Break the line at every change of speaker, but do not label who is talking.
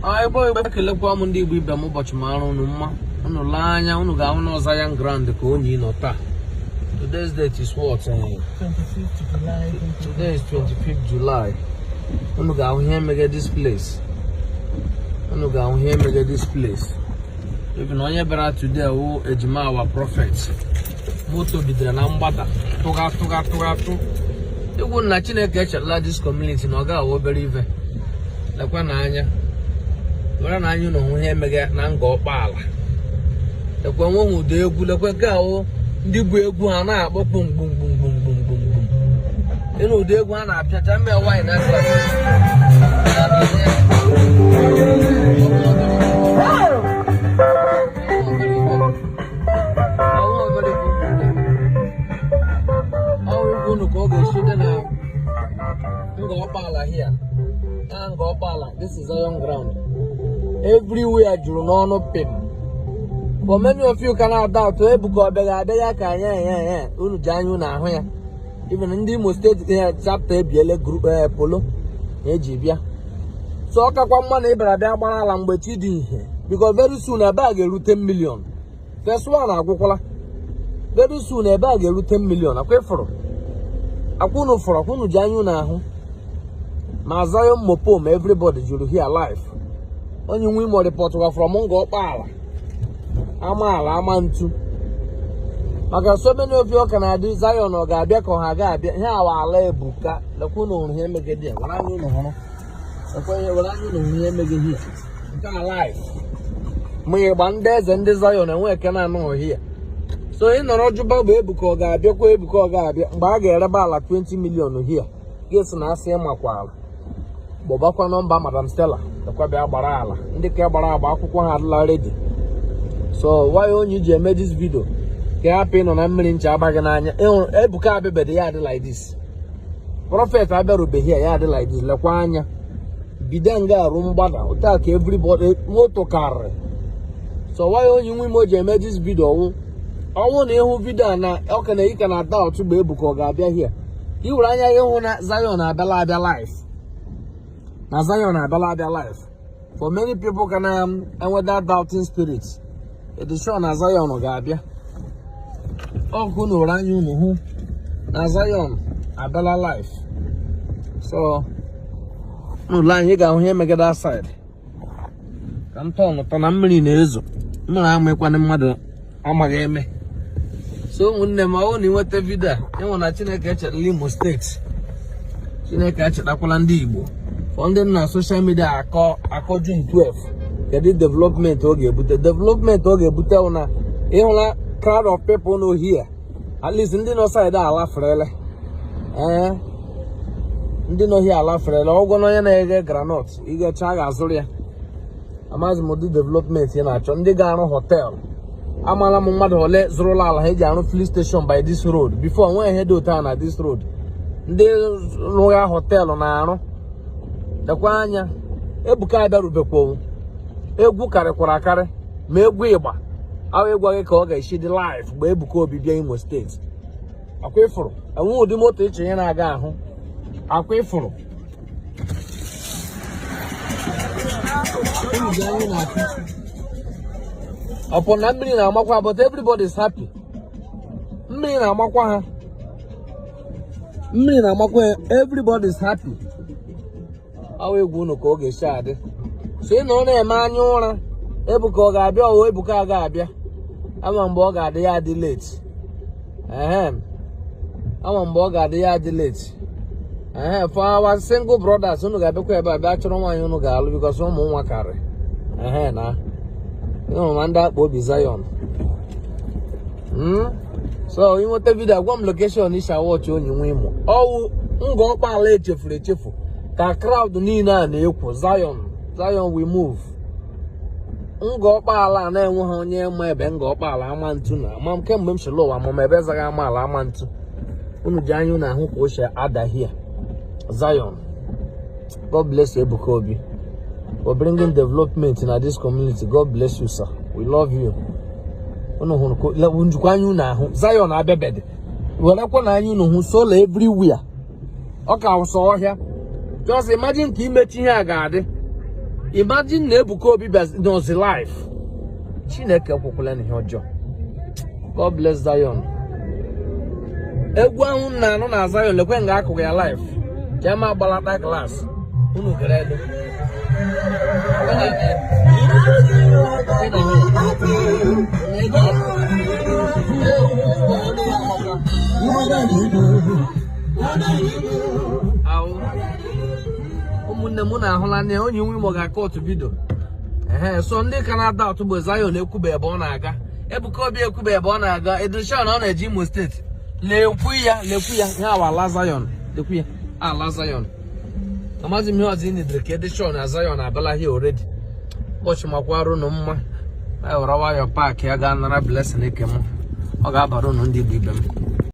I boy back a look on the we much maroon, on line, on the Zion Ground, the Coney Nota. Today's date is what?
25th July.
Today is 25th July. I'm going to go here and get this place. I'm going to go here and get this place. If you know about today, who Ejima our prophets. Moto bidra na mgbada tụga ewu na Chineke echela this community na ọ ga-awụ obere ive lekwa n'anya were na anya ụnụ ihe emege na Ngo Okpala lekwa nwe ụdị egwu lekwa ga-awụ ndị bụ egwu ha na-akpọ gbum ịnụ ụdị egwu ha na-apịacha mme wine na Ngo Okpala here. Ngo Okpala. This is Zion ground. Everywhere you know pin. For many of you cannot doubt to Ebuko Bega Kanya, Unu na here. Even in the most state chapter Biele group polo. Ejibia. So I can money brother language because very soon a bag will 10 million. First one I go. Very soon a bag will 10 million. I pay for Akuno for Akunu Janyu na ma Zion Mopom, everybody you hear live. When you win more report from Ngo Okpala. Amala, Amantu. Because so many of you can do Zion or Gabia or Hagabia. Here our Lebuka, the Kuno on him again. When I know, here. Live. Me one days and Zion and where can I know here? So in the Rojuba Bebuko Gabia, Bebuko Gabia, Bagger about 20 million here. Yes, and I say Makwala. Bobakwa number Madam Stella, the Kwabia Barala, and the Kabara Bakwa had already. So why only you made this video? Capping on Amelin Chabagananya, Ebuka baby yard like this. Prophet I better be here yard like this, Laquania. Bidanga Rumbada, attack everybody motor car. So why only you made this video? I want a video now, how can you cannot doubt to be Ebuko Gabia here? You run your own Zion Abella life. Now Zion Abella life. For many people can and with that doubting spirits. It is shown as Zion or Gabia. Oh, Kuno run you know. Now Zion Abella life. So no line you go here make it outside. Come turn up on a million years. No, make one mother. I'm a game. So when them only what the video, you want to catch at Limo State. You catch at Akolandibo. On them social media, I call June 12. They did development okay, but the development okay, but a crowd of people no here. At least in the side I laugh really. Ndino here laugh really. All gonna get granite. You get chaga azuria. Amazing modi development here na chon. They got no hotel. Amala mumad hole zrola heja no police station by this road. Before I went head to town at this road. They royal hotel on ano. The Kwanya Ebuka Berubeko Ebu Kare Megweba. Our Egwaka she the life, Bebuko be Imo State. A quayful. I won't demote in Agaho. A quayful. Upon that meaning, I'm but everybody's happy. Everybody's happy. Awe guno ko ge shade so no na emanyura Ebuka ga-abia o Ebuka ga-abia ama mgbe ọ ga-adị ya dị late ama mgbe ọ ga-adị ya dị late for our single brothers unu ga-abịakwa ebe abịa chọrọ nwaanyị unu ga-alụ because ụmụ nwa karị na ụmụ ndị akpa obi Zion so inweta video agwa m location isha watch onye nwe imo ọwụ Ngo Okpala echefu ka crowd niile na-ekwu Zion we move. Ngo Okpala na-enwe ha onye ma ebe Ngo Okpala ama ntu na ama m kemgbe m shilo ụwa ma ebe zaga ama ala ama ntu unu ji anya na ahụ ka o she ada here. Zion, God bless you Ebuka Obi for bringing development in this community. God bless you, sir. We love you. Unu hụrụ ko njikwa anya na ahụ Zion abebede were kwa na anya unu hụ solar everywhere. Ọ ka ụsọ ọhịa. Just imagine ka imechi ihe a ga-adị. Imagine Nebuko Obi life. Chineke kwukwala n'ihe ọjọọ. God bless Zion. Egwu ahụ na anụ na Zion lekwe nga akụkụ ya life. Jama gbalata class. Unu gere edo. Ụmụnne m na-ahụla na onye nwe imo ga-akọ otu vidio. So ndị ka na-ada ọtụgbo Zion ekwube ebe ọ na-aga. Ebuka Obi ekwube ebe ọ na-aga. Edusha na ọ na-eji Imo steeti. Lekwu ya ya ala Zion. Lekwu ya ala Zion. Amazi m ihe ọzọ ịnidere ka Edusha na Zion abala here already. Ụbọchị makwarụ unu mma. Na wara wayọ paaki ya ga-anara blessing eke m. Ọ ga-abara unu ndị Igbo ibe m.